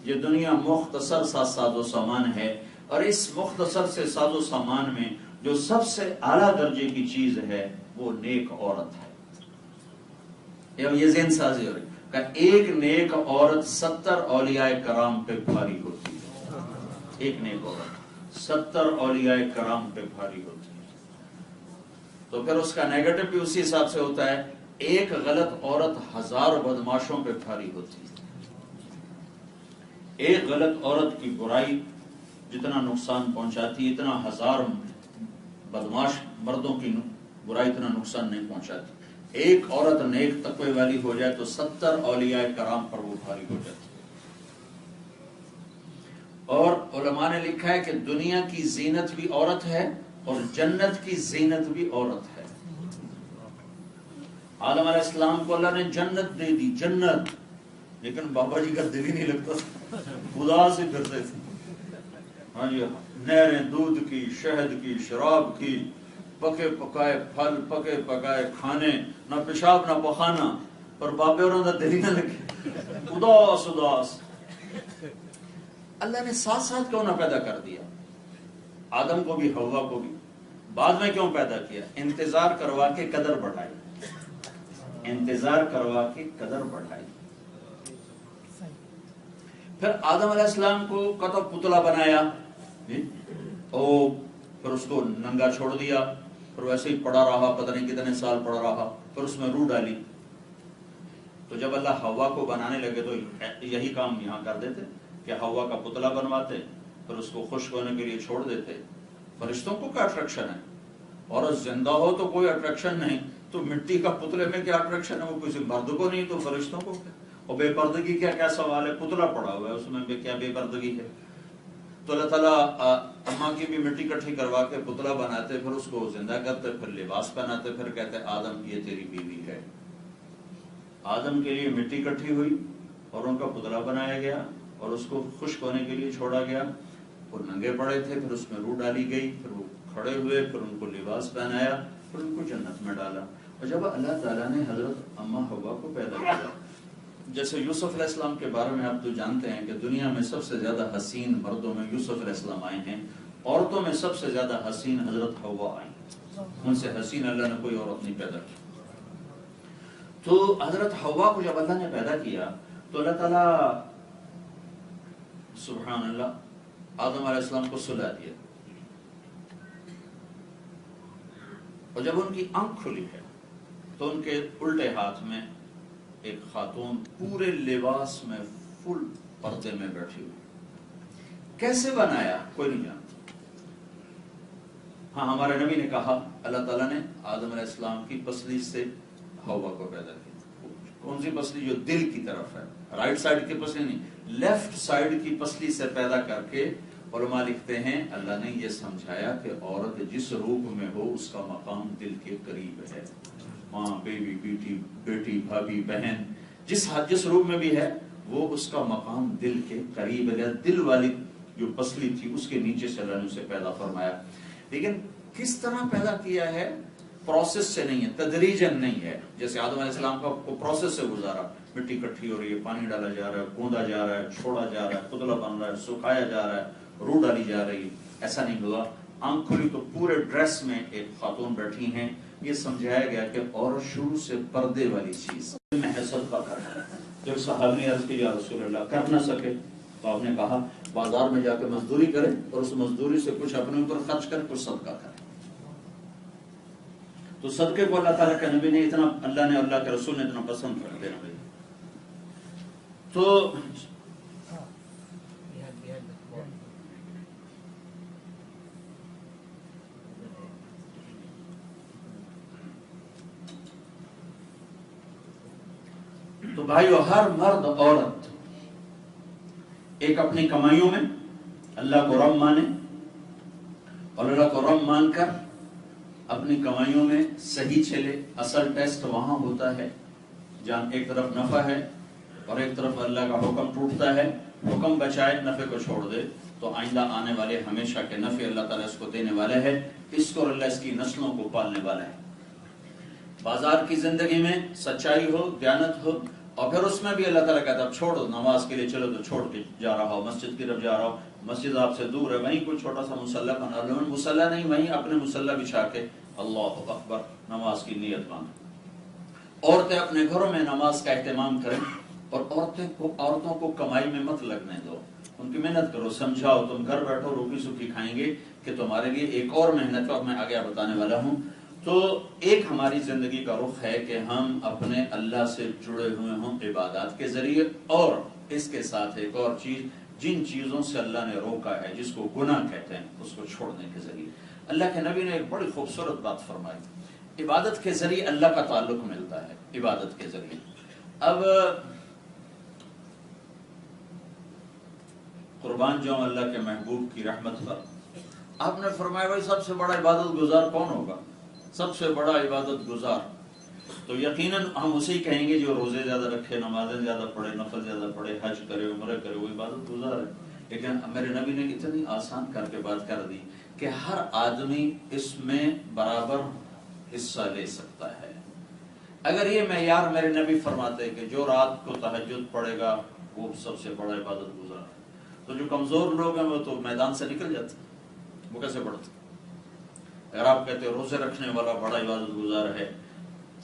یہ دنیا مختصر سا ساز و سامان ہے، اور اس مختصر سے ساز و سامان میں جو سب سے اعلیٰ درجے کی چیز ہے وہ نیک عورت ہے۔ یہ ذہن سازی ہو رہی کہ ایک نیک عورت 70 اولیاء کرام پہ بھاری ہوتی ہے، ایک نیک عورت 70 اولیاء کرام پہ بھاری ہوتی ہے۔ تو پھر اس کا نیگیٹو بھی اسی حساب سے ہوتا ہے، ایک غلط عورت 1000 بدماشوں پہ بھاری ہوتی ہے۔ ایک غلط عورت کی برائی جتنا نقصان پہنچاتی ہے، اتنا 1000 بدماش مردوں کی برائی اتنا نقصان نہیں پہنچاتی۔ ایک عورت نیک تقوی والی ہو جائے تو 70 اولیاء کرام پر وہ بھاری ہو جاتی ہے۔ اور علماء نے لکھا ہے کہ دنیا کی زینت بھی عورت ہے اور جنت کی زینت بھی عورت ہے۔ آدم علیہ السلام کو اللہ نے جنت دے دی، جنت، لیکن بابا جی کا دل ہی نہیں لگتا، خدا سے پھرتے تھے۔ ہاں جی، نہریں دودھ کی، شہد کی، شراب کی، پکے پکائے پھل، پکے پکائے کھانے، نہ پیشاب نہ پخانا، پر بابے اور دل ہی نہ لگے، اداس اداس۔ اللہ نے ساتھ ساتھ کیوں نہ پیدا کر دیا؟ آدم کو بھی حوا کو بھی بعد میں کیوں پیدا کیا؟ انتظار کروا کے قدر بڑھائی، انتظار کروا کے قدر بڑھائی۔ پھر آدم علیہ السلام کو کا پتلا بنایا، اور پھر اس کو ننگا چھوڑ دیا، پھر ویسے ہی پڑا رہا، پتہ نہیں کتنے سال پڑا رہا، پھر اس میں روح ڈالی۔ تو جب اللہ حوا کو بنانے لگے تو یہی کام یہاں کر دیتے کہ حوا کا پتلا بنواتے، پھر اس کو خشک ہونے کے لیے چھوڑ دیتے۔ فرشتوں کو کیا اٹریکشن ہے؟ عورت زندہ ہو تو کوئی اٹریکشن نہیں، تو مٹی کا پتلے میں کیا اٹریکشن ہے؟ وہ کسی مرد کو نہیں تو فرشتوں کو کیا؟ اور بے پردگی کیا سوال ہے؟ پتلا پڑا ہوا ہے، اس میں کیا بے پردگی ہے؟ تو اللہ تعالیٰ اماں کی بھی مٹی کٹھی کروا کے پتلا بناتے، پھر اس کو زندہ کرتے، پھر لباس پہناتے، پھر کہتے آدم یہ تیری بیوی ہے۔ آدم کے لیے مٹی کٹھی ہوئی اور ان کا پتلا بنایا گیا اور اس کو خشک ہونے کے لیے چھوڑا گیا۔ وہ ننگے پڑے تھے، پھر اس میں روح ڈالی گئی، پھر وہ کھڑے ہوئے، پھر ان کو لباس پہنایا، پھر ان کو جنت میں ڈالا۔ اور جب اللہ تعالیٰ نے حضرت اماں حوا کو پیدا کیا، جیسے یوسف علیہ السلام کے بارے میں آپ تو جانتے ہیں کہ دنیا میں سب سے زیادہ حسین مردوں میں یوسف علیہ السلام آئے ہیں، عورتوں میں سب سے زیادہ حسین حضرت حوا آئی، ان سے حسین اللہ نے کوئی عورت نہیں پیدا کی۔ تو حضرت حوا کو جب اللہ نے پیدا کیا تو اللہ تعالیٰ سبحان اللہ آدم علیہ السلام کو سلا دیا، اور جب ان کی آنکھ کھلی ہے تو ان کے الٹے ہاتھ میں ایک خاتون پورے لباس میں فل پردے میں بیٹھی ہوئی۔ کیسے بنایا کوئی نہیں جانتا۔ ہاں، ہمارے نبی نے کہا اللہ تعالیٰ نے آدم علیہ السلام کی پسلی سے حوا کو پیدا کیا۔ کون سی پسلی؟ جو دل کی طرف ہے، رائٹ سائڈ کی پسلی نہیں، لیفٹ سائڈ کی پسلی سے پیدا کر کے علماء لکھتے ہیں اللہ نے یہ سمجھایا کہ عورت جس روپ میں ہو اس کا مقام دل کے قریب ہے۔ ماں، بیوی، بیٹی، بھابھی، بہن، جس روپ میں بھی ہے وہ اس کا مقام دل کے قریب ہے۔ دل والی جو پسلی تھی اس کے نیچے سے اللہ نے اسے پیدا فرمایا۔ لیکن کس طرح پیدا کیا ہے؟ پروسیس سے نہیں ہے، تدریجن نہیں ہے۔ جیسے آدم علیہ السلام کا پروسیس سے گزارا، مٹی کٹھی ہو رہی ہے، پانی ڈالا جا رہا ہے، گوندا جا رہا ہے، چھوڑا جا رہا ہے، پتلا بن رہا ہے، سکھایا جا رہا ہے، روح ڈالی جا رہی ہے، ایسا نہیں ہوا۔ آنکھ کھلی تو پورے ڈریس میں ایک خاتون بیٹھی ہیں۔ یہ سمجھایا گیا کہ عورت شروع سے پردے والی چیز میں حسد کا کرنا۔ جب صحابہ نے عرض کی یا رسول اللہ کر نہ سکے تو آپ نے کہا بازار میں جا کے مزدوری کرے اور اس مزدوری سے کچھ اپنے اوپر خرچ کر کچھ صدقہ کرے۔ تو صدقے کو اللہ تعالیٰ کے نبی نے اتنا، اللہ نے، اللہ کے رسول نے اتنا پسند کرتے ہیں۔ تو بھائیو، ہر مرد عورت ایک اپنی کمائیوں میں اللہ کو رب مانے، اور اللہ کو رب مان کر اپنی کمائیوں میں صحیح چلے۔ اصل ٹیسٹ وہاں ہوتا ہے جہاں ایک طرف نفع ہے اور ایک طرف اللہ کا حکم ٹوٹتا ہے۔ حکم بچائے، نفع کو چھوڑ دے تو آئندہ آنے والے ہمیشہ کے نفع اللہ تعالیٰ اس کو دینے والا ہے، اس کو اللہ اس کی نسلوں کو پالنے والا ہے۔ بازار کی زندگی میں سچائی ہو، دیانت ہو، اور پھر اس میں بھی اللہ تعالیٰ کہتا ہے اب چھوڑ دو نماز کے لیے، چلو تو چھوڑ کے جا رہا ہو، مسجد کی طرف جا رہا ہو، مسجد آپ سے دور ہے، وہیں کوئی چھوٹا سا مصلی بنا لو، مصلی نہیں وہیں اپنے مصلی بچھا کے اللہ اکبر نماز کی نیت باندھو۔ عورتیں اپنے گھروں میں نماز کا اہتمام کریں، اور عورتوں کو کمائی میں مت لگنے دو، ان کی محنت کرو، سمجھاؤ، تم گھر بیٹھو روٹی سوکھی کھائیں گے کہ تمہارے لیے ایک اور محنت کا میں آگے بتانے والا ہوں۔ تو ایک ہماری زندگی کا رخ ہے کہ ہم اپنے اللہ سے جڑے ہوئے ہوں عبادات کے ذریعے، اور اس کے ساتھ ایک اور چیز، جن چیزوں سے اللہ نے روکا ہے جس کو گناہ کہتے ہیں اس کو چھوڑنے کے ذریعے۔ اللہ کے نبی نے ایک بڑی خوبصورت بات فرمائی، عبادت کے ذریعے اللہ کا تعلق ملتا ہے، عبادت کے ذریعے۔ اب قربان جاؤں اللہ کے محبوب کی رحمت پر، آپ نے فرمایا بھائی سب سے بڑا عبادت گزار کون ہوگا؟ سب سے بڑا عبادت گزار تو یقیناً ہم اسے کہیں گے جو روزے زیادہ رکھے، نمازیں زیادہ پڑھے، نفل زیادہ پڑھے، حج کرے، عمرہ کرے، وہ عبادت گزار ہے۔ لیکن میرے نبی نے اتنی آسان کر کے بات کر دی کہ ہر آدمی اس میں برابر حصہ لے سکتا ہے۔ اگر یہ معیار میرے نبی فرماتے کہ جو رات کو تہجد پڑھے گا وہ سب سے بڑا عبادت گزار ہے، تو جو کمزور لوگ ہیں وہ تو میدان سے نکل جاتے، وہ کیسے پڑھتے؟ اگر آپ کہتے روزے رکھنے والا بڑا عبادت گزار ہے،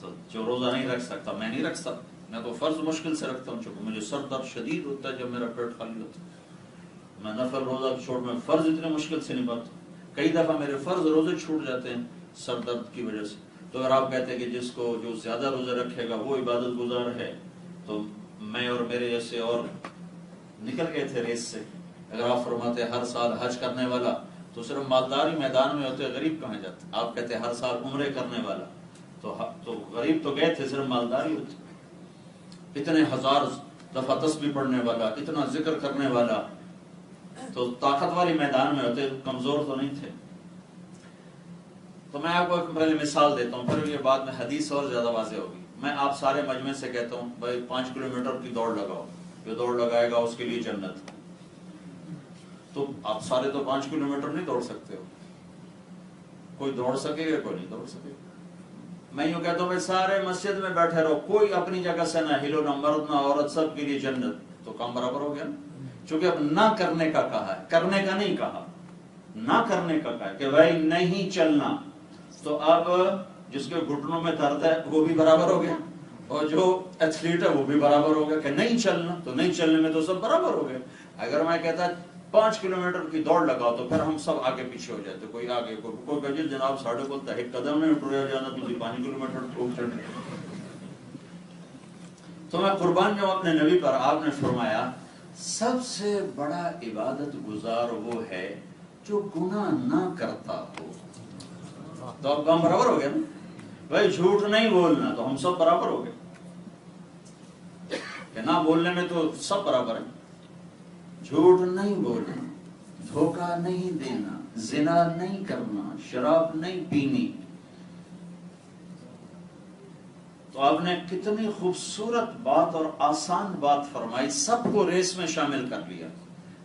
تو جو روزہ نہیں رکھ سکتا، میں نہیں رکھ سکتا، میں تو فرض مشکل سے رکھتا ہوں، چونکہ مجھے سر درد شدید ہوتا ہے جب میرا پیٹ خالی ہوتا ہے، میں نفل روزہ چھوڑ میں فرض اتنے مشکل سے نبھاتا ہوں، کئی دفعہ میرے فرض روزے چھوٹ جاتے ہیں سر درد کی وجہ سے۔ تو اگر آپ کہتے ہیں کہ جس کو جو زیادہ روزے رکھے گا وہ عبادت گزار ہے، تو میں اور میرے جیسے اور نکل گئے تھے ریس سے۔ اگر آپ فرماتے ہر سال حج کرنے والا، تو صرف مالداری میدان میں ہوتے، غریب کہاں جاتے؟ آپ کہتے ہر سال عمرے کرنے والا، تو غریب تو گئے تھے، صرف مالداری ہوتی۔ اتنے ہزار دفعہ تسبیح پڑھنے والا، اتنا ذکر کرنے والا، تو طاقت والی میدان میں ہوتے، کمزور تو نہیں تھے۔ تو میں آپ کو ایک پہلے مثال دیتا ہوں، پھر یہ بعد میں حدیث اور زیادہ واضح ہوگی۔ میں آپ سارے مجمع سے کہتا ہوں بھائی 5 کلومیٹر کی دوڑ لگاؤ، جو دوڑ لگائے گا اس کے لیے جنت۔ تو آپ سارے تو 5 کلومیٹر نہیں دوڑ سکتے ہو، کوئی دوڑ سکے گا، کوئی نہیں دوڑ سکے گا۔ میں یوں کہتا ہوں بھائی سارے مسجد میں بیٹھے رہو، کوئی اپنی جگہ سے نہ ہلو، نہ مرد نہ عورت، سب کے لیے جنت، تو کام برابر ہو گیا نا۔ چونکہ اب نہ کرنے کا کہا ہے، کرنے کا نہیں کہا، نہ کرنے کا کہا ہے کہ بھائی نہیں چلنا، تو اب جس کے گھٹنوں میں درد ہے وہ بھی برابر ہو گیا، اور جو ایتھلیٹ ہے وہ بھی برابر ہو گیا کہ نہیں چلنا، تو نہیں چلنے میں تو سب برابر ہو گئے۔ اگر میں کہتا 5 کلومیٹر کی دوڑ لگاؤ تو پھر ہم سب آگے پیچھے ہو جاتے، کوئی آگے کوئی کہے جناب ساڑھے کو ایک قدم نہیں ٹریا جانا، تھی 5 کلومیٹر ٹھوک چڑھنے۔ تو میں قربان جاؤں اپنے نبی پر، آپ نے فرمایا سب سے بڑا عبادت گزار وہ ہے جو گناہ نہ کرتا ہو۔ تو اب کام برابر ہو گیا نا بھائی، جھوٹ نہیں بولنا تو ہم سب برابر ہو گئے کہ نہ بولنے میں تو سب برابر ہیں۔ جھوٹ نہیں بولنا، دھوکہ نہیں دینا، زنا نہیں کرنا، شراب نہیں پینی۔ تو آپ نے کتنی خوبصورت بات اور آسان بات فرمائی، سب کو ریس میں شامل کر لیا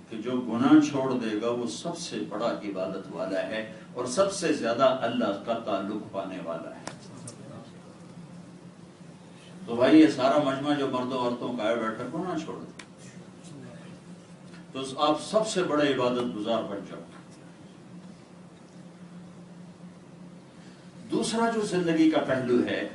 کہ جو گناہ چھوڑ دے گا وہ سب سے بڑا عبادت والا ہے اور سب سے زیادہ اللہ کا تعلق پانے والا ہے۔ تو بھائی یہ سارا مجمع جو مردوں عورتوں کا ہے بیٹھا گناہ چھوڑ دے، تو آپ سب سے بڑے عبادت گزار بن جاؤ۔ دوسرا جو زندگی کا پہلو ہے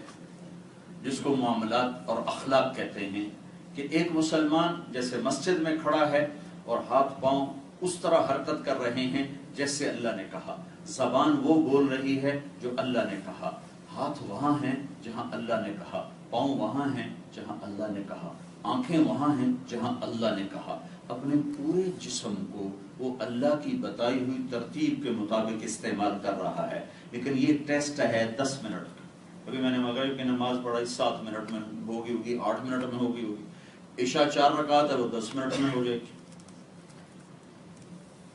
جس کو معاملات اور اخلاق کہتے ہیں، کہ ایک مسلمان جیسے مسجد میں کھڑا ہے اور ہاتھ پاؤں اس طرح حرکت کر رہے ہیں جیسے اللہ نے کہا، زبان وہ بول رہی ہے جو اللہ نے کہا، ہاتھ وہاں ہیں جہاں اللہ نے کہا، پاؤں وہاں ہیں جہاں اللہ نے کہا، آنکھیں وہاں ہیں جہاں اللہ نے کہا، اپنے پورے جسم کو وہ اللہ کی بتائی ہوئی ترتیب کے مطابق استعمال کر رہا ہے۔ لیکن یہ ٹیسٹ ہے 10 منٹ کا۔ ابھی میں نے مغرب کی نماز پڑھائی 7 منٹ میں ہوگی 8 منٹ میں ہوگی، عشاء 4 رکعت ہے وہ 10 منٹ میں ہو جائے گی۔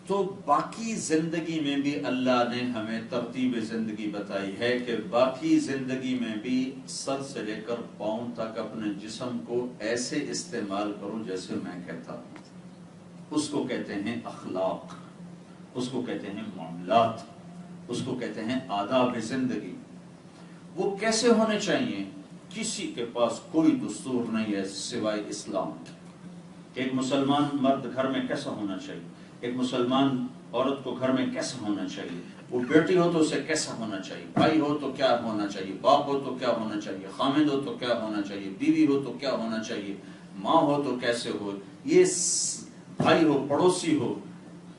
تو باقی زندگی میں بھی اللہ نے ہمیں ترتیب زندگی بتائی ہے کہ باقی زندگی میں بھی سر سے لے کر پاؤں تک اپنے جسم کو ایسے استعمال کرو جیسے میں کہتا ہوں۔ اس کو کہتے ہیں اخلاق، اس کو کہتے ہیں معاملات، اس کو کہتے ہیں آداب زندگی۔ وہ کیسے ہونے چاہیے کسی کے پاس کوئی دستور نہیں ہے سوائے اسلام کے. ایک مسلمان مرد گھر میں کیسا ہونا چاہیے, ایک مسلمان عورت کو گھر میں کیسا ہونا چاہیے, وہ بیٹی ہو تو اسے کیسا ہونا چاہیے, بھائی ہو تو کیا ہونا چاہیے, باپ ہو تو کیا ہونا چاہیے, خامد ہو تو کیا ہونا چاہیے, بیوی ہو تو کیا ہونا چاہیے, ماں ہو تو کیسے ہو, یہ بھائی ہو, پڑوسی ہو.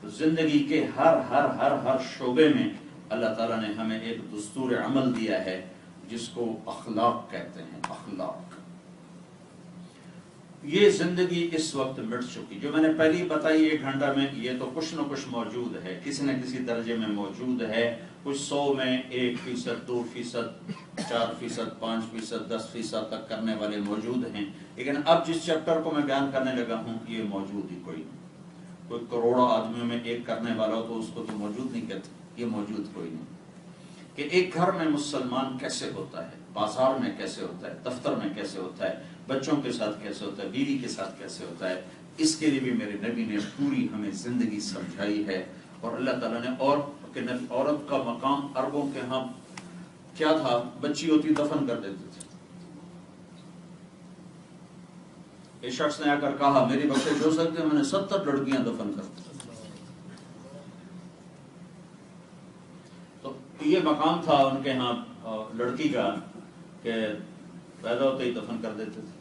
تو زندگی کے ہر ہر ہر ہر شعبے میں اللہ تعالیٰ نے ہمیں ایک دستور عمل دیا ہے جس کو اخلاق کہتے ہیں. اخلاق, یہ زندگی اس وقت مٹ چکی. جو میں نے پہلی بتائی 1 گھنٹہ میں, یہ تو کچھ نہ کچھ موجود ہے, کسی نہ کسی درجے میں موجود ہے. کچھ 100 میں 1%, 2%, 4%, 5%, 10% تک کرنے والے موجود ہیں. لیکن اب جس چیپٹر کو میں بیان کرنے لگا ہوں یہ موجود ہی کوئی نہیں. کوئی کروڑوں آدمیوں میں ایک کرنے والا ہو تو اس کو تو موجود نہیں کہتے. یہ موجود کوئی نہیں کہ ایک گھر میں مسلمان کیسے ہوتا ہے, بازار میں کیسے ہوتا ہے, دفتر میں کیسے ہوتا ہے, بچوں کے ساتھ کیسے ہوتا ہے, بیوی کے ساتھ کیسے ہوتا ہے. اس کے لیے بھی میرے نبی نے پوری ہمیں زندگی سمجھائی ہے. اور اللہ تعالیٰ نے عورت کا مقام عربوں کے ہاں کیا تھا, بچی ہوتی دفن کر دیتے تھے. ایک شخص نے آ کر کہا میری بخشش ہو سکتی ہے, میں نے 70 لڑکیاں دفن کر دی. تو یہ مقام تھا ان کے ہاں لڑکی کا کہ پیدا ہوتے ہی دفن کر دیتے تھے.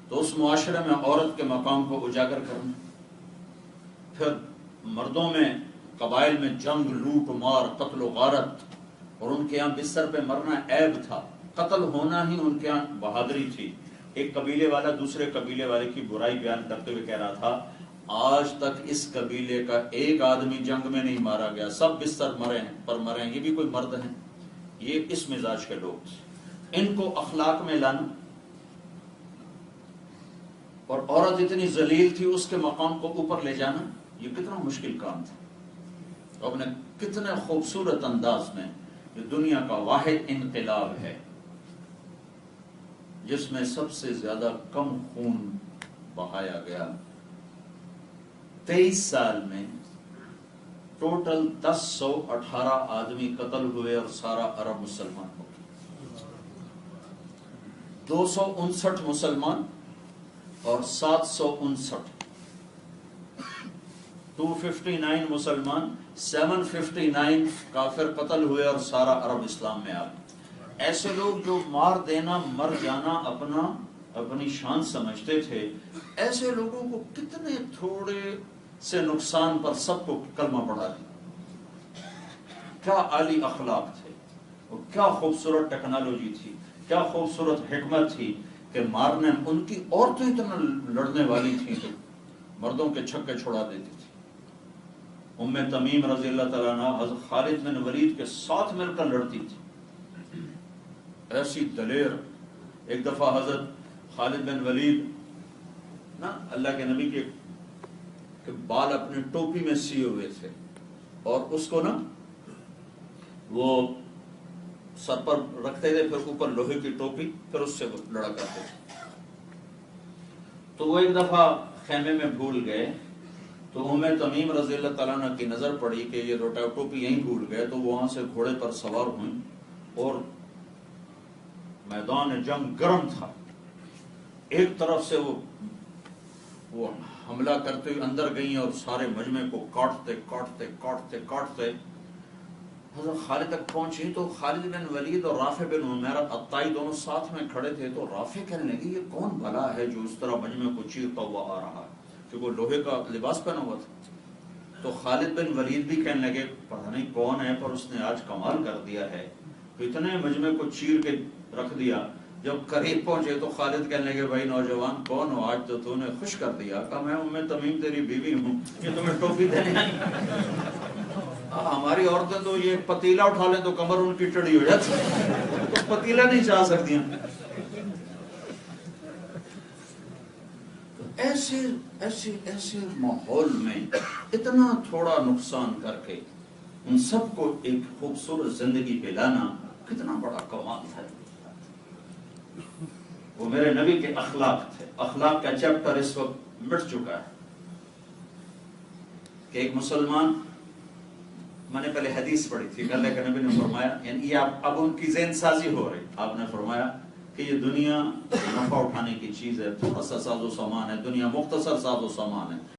تو اس معاشرے میں عورت کے مقام کو اجاگر کرنا. پھر مردوں میں قبائل میں جنگ, لوٹ مار, قتل و غارت, اور ان کے یہاں بستر پہ مرنا عیب تھا. قتل ہونا ہی ان کے یہاں بہادری تھی. ایک قبیلے والا دوسرے قبیلے والے کی برائی بیان کرتے ہوئے کہہ رہا تھا آج تک اس قبیلے کا ایک آدمی جنگ میں نہیں مارا گیا, سب بستر مرے ہیں, یہ بھی کوئی مرد ہیں. یہ اس مزاج کے لوگ تھے. ان کو اخلاق میں لانا, اور عورت اتنی ذلیل تھی اس کے مقام کو اوپر لے جانا, یہ کتنا مشکل کام تھا. اور نے کتنے خوبصورت انداز میں جو دنیا کا واحد انقلاب ہے جس میں سب سے زیادہ کم خون بہایا گیا, 23 سال میں ٹوٹل 1018 آدمی قتل ہوئے اور سارا عرب مسلمان ہو گیا. 259 مسلمان اور 759, 259 مسلمان, 759 کافر قتل ہوئے اور سارا عرب اسلام میں آ گیا. ایسے لوگ جو مار دینا, مر جانا اپنی شان سمجھتے تھے, ایسے لوگوں کو کتنے تھوڑے سے نقصان پر سب کو کلمہ پڑھا دیا. کیا عالی اخلاق تھے, اور کیا خوبصورت ٹیکنالوجی تھی, کیا خوبصورت حکمت تھی کہ مارنے ان کی عورتیں اتنا لڑنے والی تھیں تو مردوں کے چھکے چھڑا دیتی تھی. ام تمیم رضی اللہ تعالیٰ عنہ حضرت خالد بن ولید کے ساتھ مل کر لڑتی تھی, ایسی دلیر. ایک دفعہ حضرت خالد بن ولید نا اللہ کے نبی کے بال اپنی ٹوپی میں سیے ہوئے تھے, اور اس کو نا وہ سر پر رکھتے تھے, پھر اوپر لوہے کی ٹوپی, پھر اس سے لڑا کرتے تھے. تو وہ ایک دفعہ خیمے میں بھول گئے, تو ام تمیم رضی اللہ تعالیٰ عنہ کی نظر پڑی کہ یہ ٹوپی یہیں بھول گئے, تو وہاں سے گھوڑے پر سوار ہوئیں اور میدان جنگ گرم تھا. ایک طرف سے وہ حملہ کرتے ہوئے اندر گئیں اور سارے مجمع کو کاٹتے کاٹتے کاٹتے کاٹتے حضرت خالد تک پہنچی. تو خالد بن ولید اور رافع بن عمیرہ الطائی دونوں ساتھ میں کھڑے تھے. تو رافع کہنے لگے یہ کون بلا ہے جو اس طرح مجمع کو چیرتا ہوا آ رہا ہے, کیونکہ وہ لوہے کا لباس پہنا ہوا تھا. تو خالد بن ولید بھی کہنے لگے پتہ نہیں کون ہے, پر اس نے آج کمال کر دیا ہے, اتنے مجمع کو چیر کے رکھ دیا. جب قریب پہنچے تو خالد کہنے لگے بھائی نوجوان کون ہو, آج تو نے خوش کر دیا. کہا میں ام تمیم تیری بیوی ہوں, یہ تمہیں ٹوپی دینے آئی. ہماری عورتیں تو یہ پتیلا اٹھا لیں تو کمر ان کی ٹڑی ہو جاتی, تو پتیلا نہیں چاہ سکتی. ایسے ایسے ایسے ماحول میں اتنا تھوڑا نقصان کر کے ان سب کو ایک خوبصورت زندگی پہ لانا کتنا بڑا کمال ہے. وہ میرے نبی کے اخلاق تھے. اخلاق کا چیپٹر اس وقت مٹ چکا ہے کہ ایک مسلمان, میں نے پہلے حدیث پڑھی تھی کہ اللہ کے نبی نے فرمایا, یعنی یہ اب ان کی ذہن سازی ہو رہی آپ نے فرمایا کہ یہ دنیا نفع اٹھانے کی چیز ہے، تھوڑا سا ساز و سامان ہے، دنیا مختصر ساز و سامان ہے،